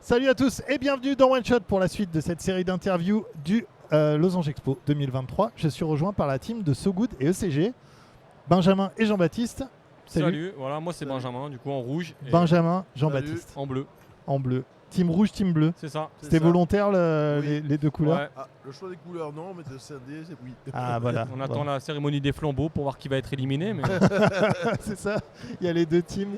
Salut à tous et bienvenue dans One Shot pour la suite de cette série d'interviews du Losange Expo 2023. Je suis rejoint par la team de So Good et ECG, Benjamin et Jean-Baptiste. Salut, voilà, moi c'est Benjamin, du coup en rouge. Et Benjamin, Jean-Baptiste. en bleu. En bleu. Team rouge, team bleu. C'est ça. C'était volontaire Oui. les deux couleurs. Ouais. Ah, le choix des couleurs, non, mais de scindé, c'est oui. Ah voilà. On attend la cérémonie des flambeaux pour voir qui va être éliminé. Mais... C'est ça. Il y a les deux teams.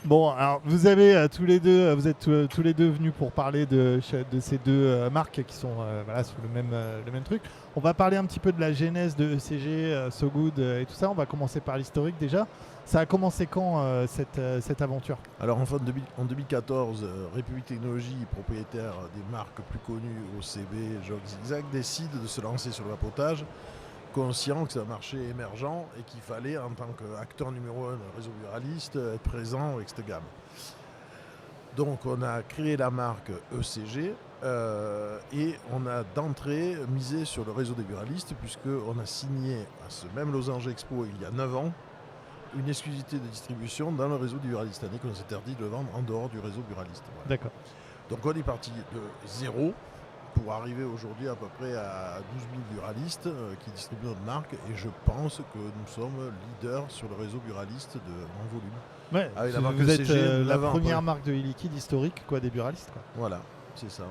Bon, alors vous avez tous les deux, vous êtes tous les deux venus pour parler de ces deux marques qui sont sous le même truc. On va parler un petit peu de la genèse de ECG, So Good et tout ça. On va commencer par l'historique déjà. Ça a commencé quand cette aventure? Alors en 2014, République Technologie, propriétaire des marques plus connues, OCB, Jog Zigzag, décide de se lancer sur le vapotage, conscient que c'est un marché émergent et qu'il fallait, en tant qu'acteur numéro 1 d'un réseau buraliste, être présent avec cette gamme. Donc on a créé la marque ECG et on a d'entrée misé sur le réseau des buralistes, puisqu'on a signé à ce même Losange Expo il y a 9 ans une exclusivité de distribution dans le réseau du buraliste, c'est-à-dire qu'on s'interdit de vendre en dehors du réseau buraliste. Voilà. D'accord. Donc on est parti de zéro pour arriver aujourd'hui à peu près à 12 000 buralistes qui distribuent notre marque, et je pense que nous sommes leaders sur le réseau buraliste en volume. Ouais, Avec la marque vous êtes ECG, la l'avant, première après. marque de e-liquide historique des buralistes. Quoi. Voilà, c'est ça.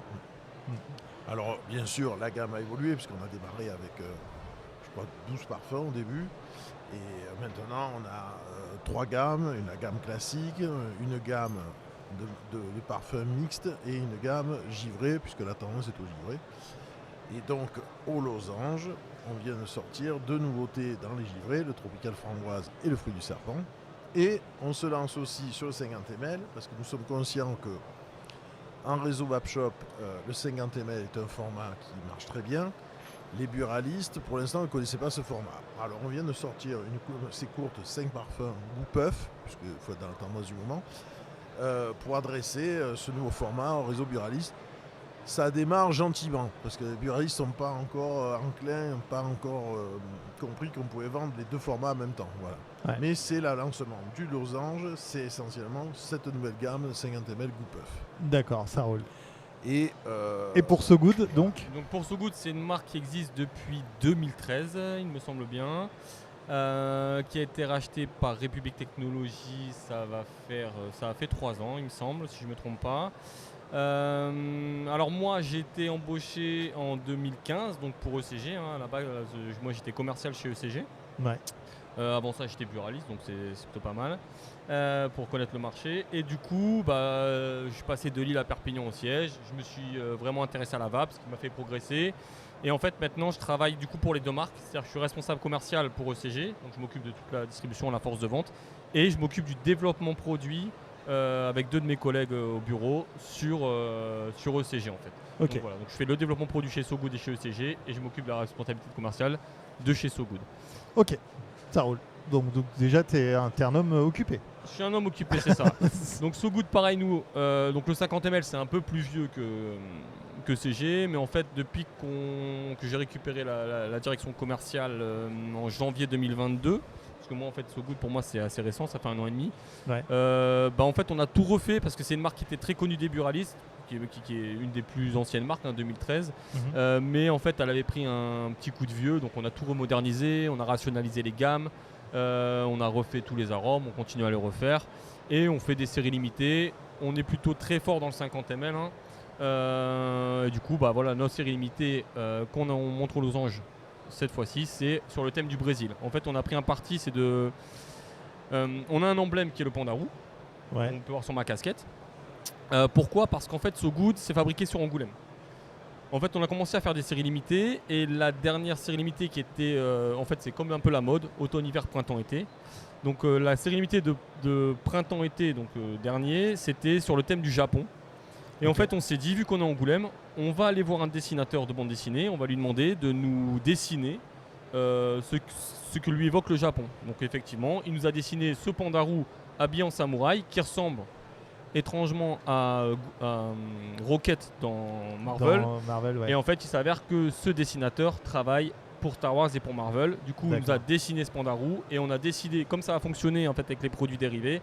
Alors bien sûr, la gamme a évolué puisqu'on a démarré avec je crois 12 parfums au début. Et maintenant, on a 3 gammes, une gamme classique, une gamme de parfums mixtes et une gamme givrée, puisque la tendance est au givré. Et donc, au Losange, on vient de sortir 2 nouveautés dans les givrés, le Tropical Framboise et le Fruit du Serpent. Et on se lance aussi sur le 50 ml, parce que nous sommes conscients que en réseau Vapshop, le 50 ml est un format qui marche très bien. Les buralistes, pour l'instant, ne connaissaient pas ce format. Alors, on vient de sortir ces courtes 5 parfums goût puff, puisqu'il faut être dans la tendance du moment, pour adresser ce nouveau format au réseau buraliste. Ça démarre gentiment, parce que les buralistes ne sont pas encore enclins, n'ont pas encore compris qu'on pouvait vendre les 2 formats en même temps. Voilà. Ouais. Mais c'est le lancement du Losange, c'est essentiellement cette nouvelle gamme de 50 ml goût puff. D'accord, ça roule. Et pour So Good, donc pour So Good, c'est une marque qui existe depuis 2013, il me semble bien, qui a été rachetée par République Technologie. Ça a fait 3 ans, il me semble, si je ne me trompe pas. Alors moi, j'ai été embauché en 2015, donc pour ECG. Là-bas, moi, j'étais commercial chez ECG. Ouais. Avant ça, j'étais buraliste, donc c'est plutôt pas mal pour connaître le marché. Et du coup, je suis passé de Lille à Perpignan au siège. Je me suis vraiment intéressé à la vape, ce qui m'a fait progresser. Et en fait, maintenant, je travaille du coup pour les 2 marques. C'est-à-dire que je suis responsable commercial pour ECG, donc je m'occupe de toute la distribution, la force de vente. Et je m'occupe du développement produit avec 2 de mes collègues au bureau sur ECG en fait. Ok. Donc, voilà. Donc je fais le développement produit chez So Good et chez ECG, et je m'occupe de la responsabilité commerciale de chez So Good. Ok, ça roule. Donc déjà, t'es un homme occupé. Je suis un homme occupé, c'est ça. Donc So Good, pareil, nous, donc le 50 ml, c'est un peu plus vieux que CG, mais en fait, depuis que j'ai récupéré la direction commerciale en janvier 2022, parce que moi, en fait, So Good, pour moi, c'est assez récent, ça fait 1 an et demi. Ouais. En fait, on a tout refait parce que c'est une marque qui était très connue des buralistes, qui est une des plus anciennes marques, 2013. Mais en fait, elle avait pris un petit coup de vieux, donc on a tout remodernisé, on a rationalisé les gammes. On a refait tous les arômes, on continue à les refaire et on fait des séries limitées. On est plutôt très fort dans le 50 ml. Et du coup, nos séries limitées qu'on montre aux Losanges cette fois-ci, c'est sur le thème du Brésil. En fait, on a pris un parti, on a un emblème qui est le pandarou. Ouais. On peut voir sur ma casquette. Pourquoi ? Parce qu'en fait, So Good, c'est fabriqué sur Angoulême. En fait, on a commencé à faire des séries limitées, et la dernière série limitée qui était, en fait, c'est comme un peu la mode, automne, hiver, printemps, été. Donc la série limitée de printemps-été, donc dernier, c'était sur le thème du Japon. Et en fait, on s'est dit, vu qu'on est à Angoulême, on va aller voir un dessinateur de bande dessinée, on va lui demander de nous dessiner ce que lui évoque le Japon. Donc effectivement, il nous a dessiné ce pandarou habillé en samouraï qui ressemble étrangement à Rocket dans Marvel. Dans Marvel, ouais. Et en fait, il s'avère que ce dessinateur travaille pour Star Wars et pour Marvel. Du coup, il nous a dessiné ce pandarou, et on a décidé, comme ça a fonctionné en fait avec les produits dérivés,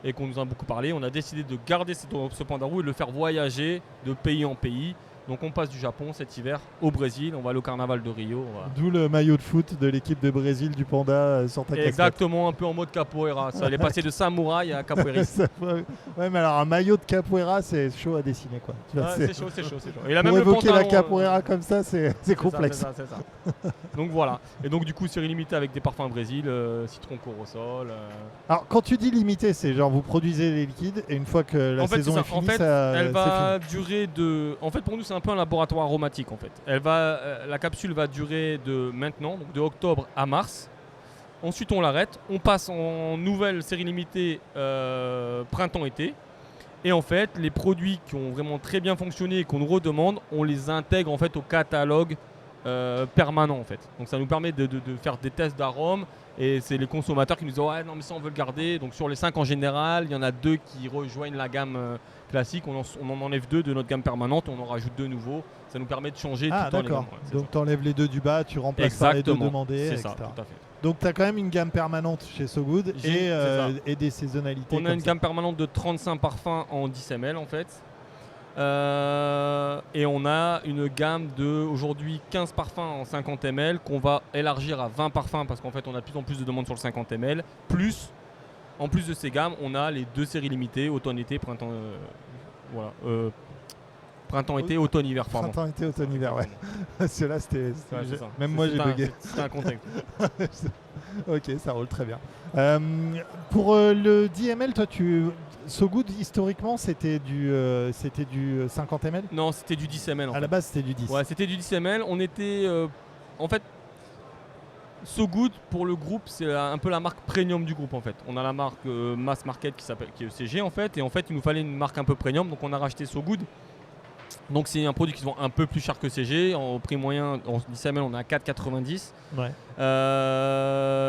et qu'on nous a beaucoup parlé. On a décidé de garder ce panda roux et de le faire voyager de pays en pays. Donc on passe du Japon cet hiver au Brésil, on va aller au carnaval de Rio. Voilà. D'où le maillot de foot de l'équipe de Brésil du panda sur ta casquette. Exactement, un peu en mode capoeira. Ça allait passer de samouraï à capoeiriste. Ouais, mais alors un maillot de capoeira, c'est chaud à dessiner, quoi. C'est chaud. Et là, pour même évoquer le la pantalon, capoeira comme ça, c'est complexe. C'est ça. Donc voilà. Et donc du coup, série limitée avec des parfums Brésil, citron corosol. Alors quand tu dis limité, c'est genre vous produisez les liquides et une fois que la saison est finie, en fait, elle c'est va fini. durer de. En fait, pour nous, c'est un peu un laboratoire aromatique. En fait, la capsule va durer de maintenant, donc de octobre à mars. Ensuite, on l'arrête. On passe en nouvelle série limitée printemps-été. Et en fait, les produits qui ont vraiment très bien fonctionné et qu'on nous redemande, on les intègre en fait au catalogue permanent en fait. Donc ça nous permet de faire des tests d'arômes et c'est les consommateurs qui nous disent ouais non mais ça on veut le garder. Donc sur les 5 en général, il y en a 2 qui rejoignent la gamme classique. On en enlève 2 de notre gamme permanente, on en rajoute 2 nouveaux. Ça nous permet de changer tout le temps les gammes. Ouais, donc tu enlèves les 2 du bas, tu remplaces par les 2 demandés, c'est etc. ça, tout à fait. Donc tu as quand même une gamme permanente chez So Good et des saisonnalités. On a une gamme permanente de 35 parfums en 10 ml en fait. Et on a une gamme de aujourd'hui 15 parfums en 50 ml qu'on va élargir à 20 parfums parce qu'en fait on a de plus en plus de demandes sur le 50 ml. Plus, en plus de ces gammes, on a les 2 séries limitées, automne-été, printemps. Printemps-été, automne-hiver. Printemps-été, automne-hiver, ouais. Cela, c'était. Ça. Même moi, j'ai bugué. C'est un contexte. Ok, ça roule très bien. Pour le 10 ml, toi, So Good, historiquement, c'était du 50 ml? Non, c'était du 10 ml. À la base, c'était du 10. Ouais, c'était du 10 ml. On était. En fait, So Good, pour le groupe, c'est un peu la marque premium du groupe, en fait. On a la marque mass market qui est ECG, en fait. Et en fait, il nous fallait une marque un peu premium. Donc, on a racheté So Good. Donc c'est un produit qui se vend un peu plus cher que CG. En prix moyen, en 10 ml, on est à 4,90. Ouais.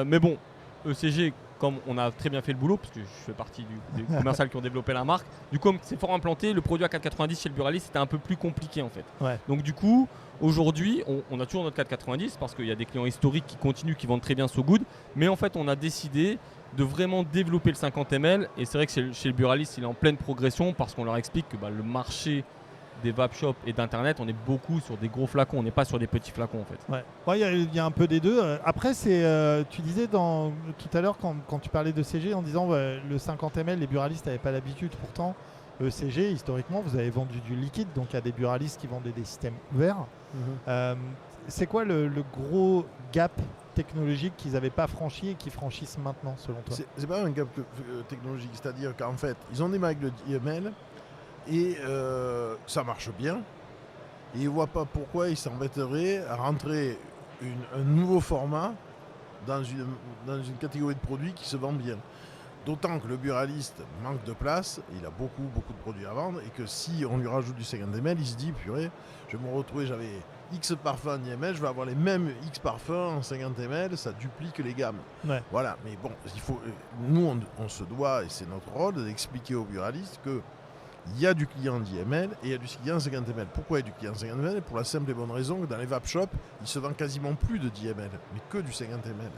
Mais bon, ECG, comme on a très bien fait le boulot, parce que je fais partie des commerciales qui ont développé la marque, du coup, comme c'est fort implanté, le produit à 4,90 chez le Buralist, c'était un peu plus compliqué en fait. Ouais. Donc du coup, aujourd'hui, on a toujours notre 4,90 parce qu'il y a des clients historiques qui continuent, qui vendent très bien So Good. Mais en fait, on a décidé de vraiment développer le 50 ml. Et c'est vrai que chez le Buralist, il est en pleine progression parce qu'on leur explique que le marché des vape shops et d'internet, on est beaucoup sur des gros flacons, on n'est pas sur des petits flacons en fait. Ouais, il y a un peu des deux. Après, tu disais tout à l'heure quand tu parlais de CG en disant le 50 ml, les buralistes n'avaient pas l'habitude. Pourtant, CG, historiquement, vous avez vendu du liquide, donc il y a des buralistes qui vendaient des systèmes ouverts. C'est quoi le gros gap technologique qu'ils n'avaient pas franchi et qui franchissent maintenant, selon toi? C'est pas un gap technologique, c'est-à-dire qu'en fait, ils ont démarré avec le 10 ml. Et ça marche bien. Et ils ne voient pas pourquoi ils s'embêteraient à rentrer un nouveau format dans une catégorie de produits qui se vend bien. D'autant que le buraliste manque de place, il a beaucoup de produits à vendre, et que si on lui rajoute du 50 ml, il se dit purée, je vais me retrouver, j'avais X parfums en 10 ml, je vais avoir les mêmes X parfums en 50 ml, ça duplique les gammes. Ouais. Voilà, mais bon, nous on se doit, et c'est notre rôle, d'expliquer aux buralistes que il y a du client 10 ml et il y a du client 50 ml. Pourquoi il y a du client 50 ml? Pour la simple et bonne raison que dans les vape shops, il se vend quasiment plus de 10 ml, mais que du 50 ml.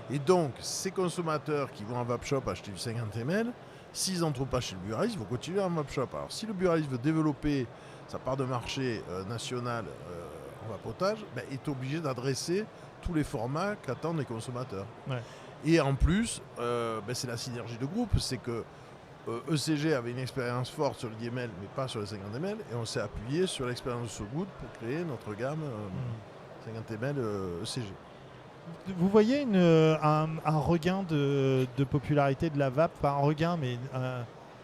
Et donc, ces consommateurs qui vont en vape shop acheter du 50 ml, s'ils n'en trouvent pas chez le buraliste, ils vont continuer en vape shop. Alors, si le buraliste veut développer sa part de marché national en vapotage, il est obligé d'adresser tous les formats qu'attendent les consommateurs. Ouais. Et en plus, c'est la synergie de groupe, c'est que ECG avait une expérience forte sur le 10 ml, mais pas sur les 50 ml, et on s'est appuyé sur l'expérience de So Good pour créer notre gamme 50 ml ECG. Vous voyez un regain de popularité de la vape, pas un regain, mais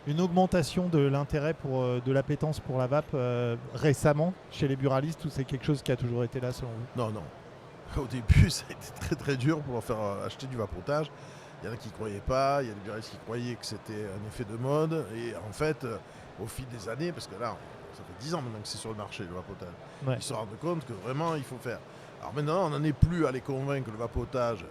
une augmentation de l'intérêt de l'appétence pour la vape récemment chez les buralistes, ou c'est quelque chose qui a toujours été là selon vous? Non. Au début, ça a été très très dur pour leur faire acheter du vapotage. Il y en a qui ne croyaient pas, il y a des buralistes qui croyaient que c'était un effet de mode. Et en fait, au fil des années, parce que là, ça fait 10 ans maintenant que c'est sur le marché, le vapotage, ils se rendent compte que vraiment, il faut faire. Alors maintenant, on n'en est plus à les convaincre que le vapotage,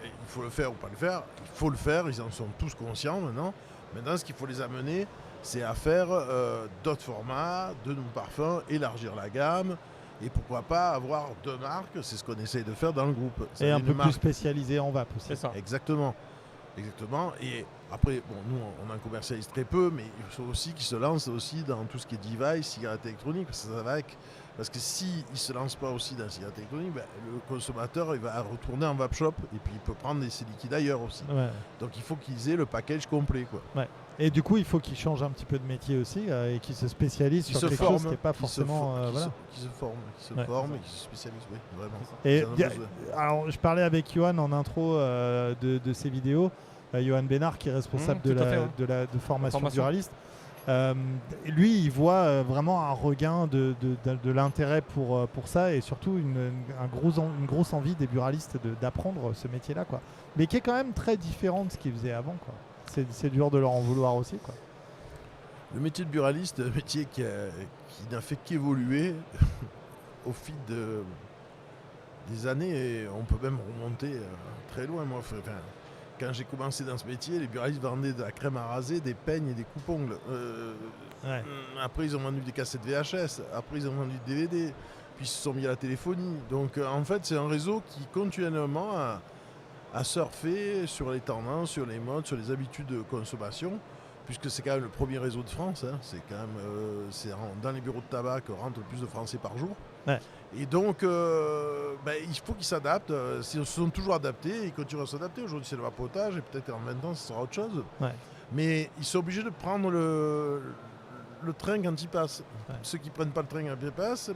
il faut le faire ou pas le faire. Il faut le faire, ils en sont tous conscients maintenant. Maintenant, ce qu'il faut les amener, c'est à faire d'autres formats, de nouveaux parfums, élargir la gamme. Et pourquoi pas avoir 2 marques, c'est ce qu'on essaye de faire dans le groupe. Et un peu plus spécialisé en vape aussi. C'est ça. Exactement. Et Après, bon, nous, on en commercialise très peu, mais il faut aussi qu'ils se lancent aussi dans tout ce qui est device, cigarettes électroniques, parce que ça va avec. Parce que s'ils ne se lancent pas aussi dans les cigarettes électroniques, ben, le consommateur il va retourner en vape shop et puis il peut prendre ses liquides ailleurs aussi. Ouais. Donc il faut qu'ils aient le package complet, quoi. Ouais. Et du coup, il faut qu'ils changent un petit peu de métier aussi et qu'ils se spécialisent sur quelque chose qui n'est pas forcément. Qui se forment et qui se spécialisent, oui, vraiment. Et Ils en ont besoin. alors, je parlais avec Johan en intro de ces vidéos. Johan Bénard, qui est responsable tout à fait, ouais. de formation buraliste. Lui, il voit vraiment un regain de l'intérêt pour ça et surtout une grosse envie des buralistes d'apprendre ce métier-là, quoi. Mais qui est quand même très différent de ce qu'ils faisaient avant, quoi. C'est dur de leur en vouloir aussi, quoi. Le métier de buraliste, un métier qui n'a fait qu'évoluer au fil des années, et on peut même remonter très loin. Moi, quand j'ai commencé dans ce métier, les buralistes vendaient de la crème à raser, des peignes et des coupe-ongles. Après, ils ont vendu des cassettes VHS. Après, ils ont vendu des DVD. Puis, ils se sont mis à la téléphonie. Donc, en fait, c'est un réseau qui continuellement à surfer sur les tendances, sur les modes, sur les habitudes de consommation. Puisque c'est quand même le premier réseau de France. Hein. C'est quand même dans les bureaux de tabac que rentrent le plus de Français par jour. Ouais. Et donc, il faut qu'ils s'adaptent. Ils se sont toujours adaptés. Ils continuent à s'adapter. Aujourd'hui, c'est le vapotage. Et peut-être en 20 ans, ce sera autre chose. Ouais. Mais ils sont obligés de prendre le train quand il passe. Ouais. Ceux qui ne prennent pas le train quand il passe,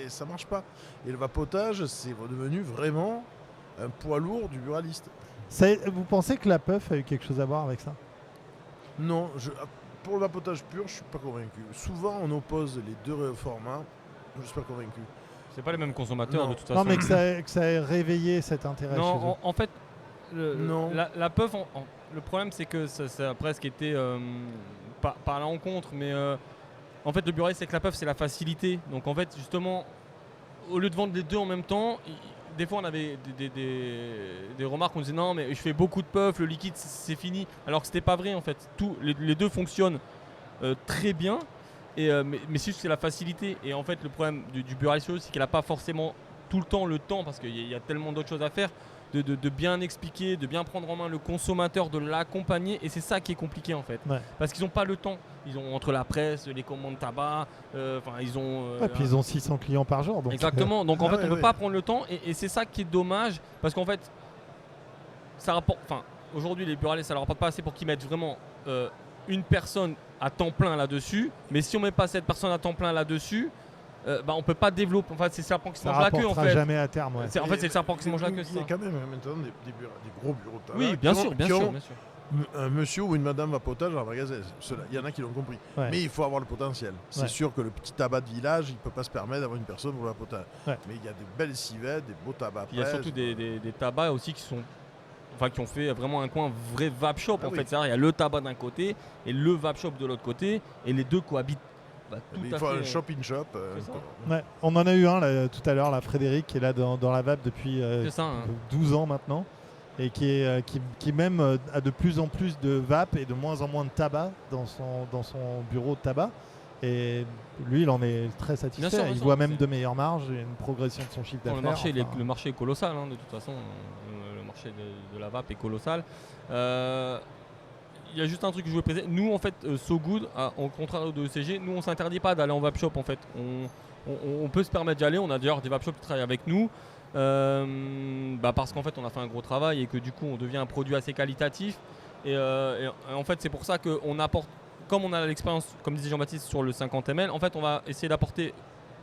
ça ne marche pas. Et le vapotage, c'est devenu vraiment un poids lourd du buraliste. Vous pensez que la puff a eu quelque chose à voir avec ça? Non, pour le vapotage pur, je ne suis pas convaincu. Souvent, on oppose les deux formats. Je ne suis pas convaincu. C'est pas les mêmes consommateurs de toute façon. Non, mais que ça ait réveillé cet intérêt chez eux. Non, en fait, Non. la puff, le problème c'est que ça a presque été pas à l'encontre, mais en fait le buraliste avec la puff c'est la facilité. Donc en fait justement, au lieu de vendre les deux en même temps, des fois on avait des remarques, on disait non mais je fais beaucoup de puff, le liquide c'est fini. Alors que c'était pas vrai en fait. Les deux fonctionnent très bien. Mais c'est la facilité. Et en fait, le problème du buraliste, c'est qu'il n'a pas forcément tout le temps, parce qu'il y a tellement d'autres choses à faire, de bien expliquer, de bien prendre en main le consommateur, de l'accompagner. Et c'est ça qui est compliqué en fait. Ouais. Parce qu'ils n'ont pas le temps. Ils ont entre la presse, les commandes tabac, ils ont. Puis ils ont 600 clients par jour. Donc exactement. Donc en fait, on ne peut pas prendre le temps. Et c'est ça qui est dommage. Parce qu'en fait, ça rapporte. Aujourd'hui, les buralistes, ça ne leur rapporte pas assez pour qu'ils mettent vraiment une personne à temps plein là-dessus, mais si on met pas cette personne à temps plein là-dessus, on peut pas développer. Enfin, c'est le serpent qui se mange la queue en fait. Jamais à terme. Ouais. En fait, c'est le serpent qui se mange la queue. Il y a quand même maintenant des gros bureaux de tabac. Oui, bien sûr. Un monsieur ou une madame vapotage en magasin. Il y en a qui l'ont compris. Ouais. Mais il faut avoir le potentiel. C'est sûr que le petit tabac de village, il ne peut pas se permettre d'avoir une personne pour le vapotage. Ouais. Mais il y a des belles civettes, des beaux tabacs. Il y a surtout des tabacs aussi qui ont fait vraiment un coin vrai vape shop en fait. C'est-à-dire il y a le tabac d'un côté et le vape shop de l'autre côté et les deux cohabitent. Il faut un shop in shop. Ouais. On en a eu un là, tout à l'heure, Frédéric, qui est là dans la vape depuis 12 ans maintenant et qui même a de plus en plus de vape et de moins en moins de tabac dans son bureau de tabac. Et lui, il en est très satisfait. Il voit même de meilleures marges et une progression de son chiffre d'affaires. Le marché est colossal de toute façon. Le marché de la vape est colossal. Il y a juste un truc que je voulais préciser. Nous, en fait, So Good, au contraire de ECG, nous, on s'interdit pas d'aller en vape shop. En fait, on peut se permettre d'y aller. On a d'ailleurs des vape shops qui travaillent avec nous parce qu'en fait, on a fait un gros travail et que du coup, on devient un produit assez qualitatif. Et en fait, c'est pour ça qu'on apporte, comme on a l'expérience, comme disait Jean-Baptiste, sur le 50 ml, en fait, on va essayer d'apporter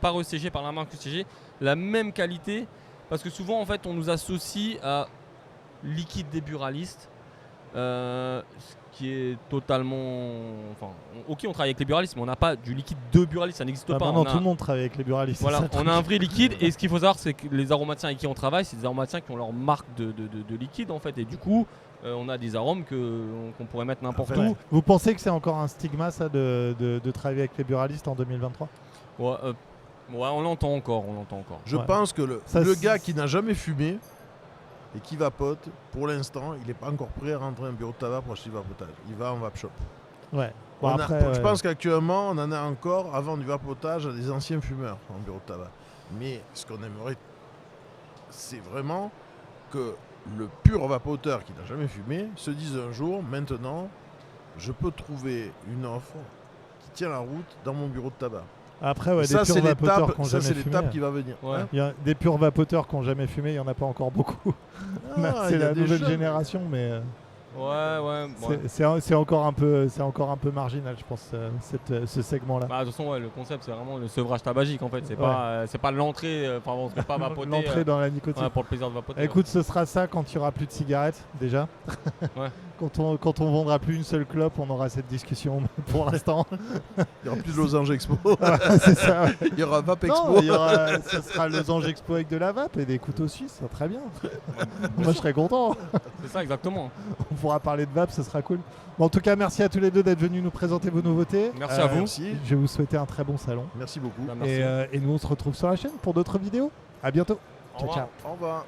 par ECG, par la marque ECG, la même qualité. Parce que souvent, en fait, on nous associe à liquide des buralistes, ce qui est totalement. Ok, on travaille avec les buralistes, mais on n'a pas du liquide de buraliste, ça n'existe pas. Non, tout le monde travaille avec les buralistes. Voilà, on a un vrai liquide, et ce qu'il faut savoir, c'est que les aromaticiens avec qui on travaille, c'est des aromaticiens qui ont leur marque de liquide en fait, et du coup, on a des arômes qu'on pourrait mettre n'importe où. Vous pensez que c'est encore un stigma ça de travailler avec les buralistes en 2023 ? On l'entend encore. Je pense que le gars qui n'a jamais fumé et qui vapote, pour l'instant, il n'est pas encore prêt à rentrer dans un bureau de tabac pour acheter du vapotage. Il va en vape shop. Ouais. Je pense qu'actuellement, on en a encore, avant du vapotage, à des anciens fumeurs en bureau de tabac. Mais ce qu'on aimerait, c'est vraiment que le pur vapoteur qui n'a jamais fumé se dise un jour, maintenant, je peux trouver une offre qui tient la route dans mon bureau de tabac. Après, ouais, Ça, des c'est purs vapoteurs qui l'étape, n'ont ça, jamais c'est fumé. l'étape qui va venir. Ouais. Il y a des purs vapoteurs qui n'ont jamais fumé, il n'y en a pas encore beaucoup. Ah, C'est il y a la des nouvelle jeunes. génération, mais c'est encore un peu marginal, je pense, ce segment-là. Bah, de toute façon, le concept, c'est vraiment le sevrage tabagique en fait. C'est pas l'entrée. Enfin, on ne peut pas vapoter L'entrée dans la nicotine. pour le plaisir de vapoter. Écoute, ce sera ça quand il n'y aura plus de cigarettes, déjà. Ouais. Quand on vendra plus une seule clope, on aura cette discussion. Pour l'instant, Il n'y aura plus de Losange Expo. c'est ça. Ouais. Il y aura Vape Non, Expo. ce sera le Zange Expo avec de la vape et des couteaux suisses, ça très bien. Moi, je serais content. C'est ça, exactement. On pourra parler de vape, ce sera cool. Bon, en tout cas, merci à tous les deux d'être venus nous présenter vos nouveautés. Merci à vous. Merci. Je vais vous souhaiter un très bon salon. Merci beaucoup. Bah, merci. Et nous, on se retrouve sur la chaîne pour d'autres vidéos. À bientôt. Au Ciao, revoir. ciao. Au revoir.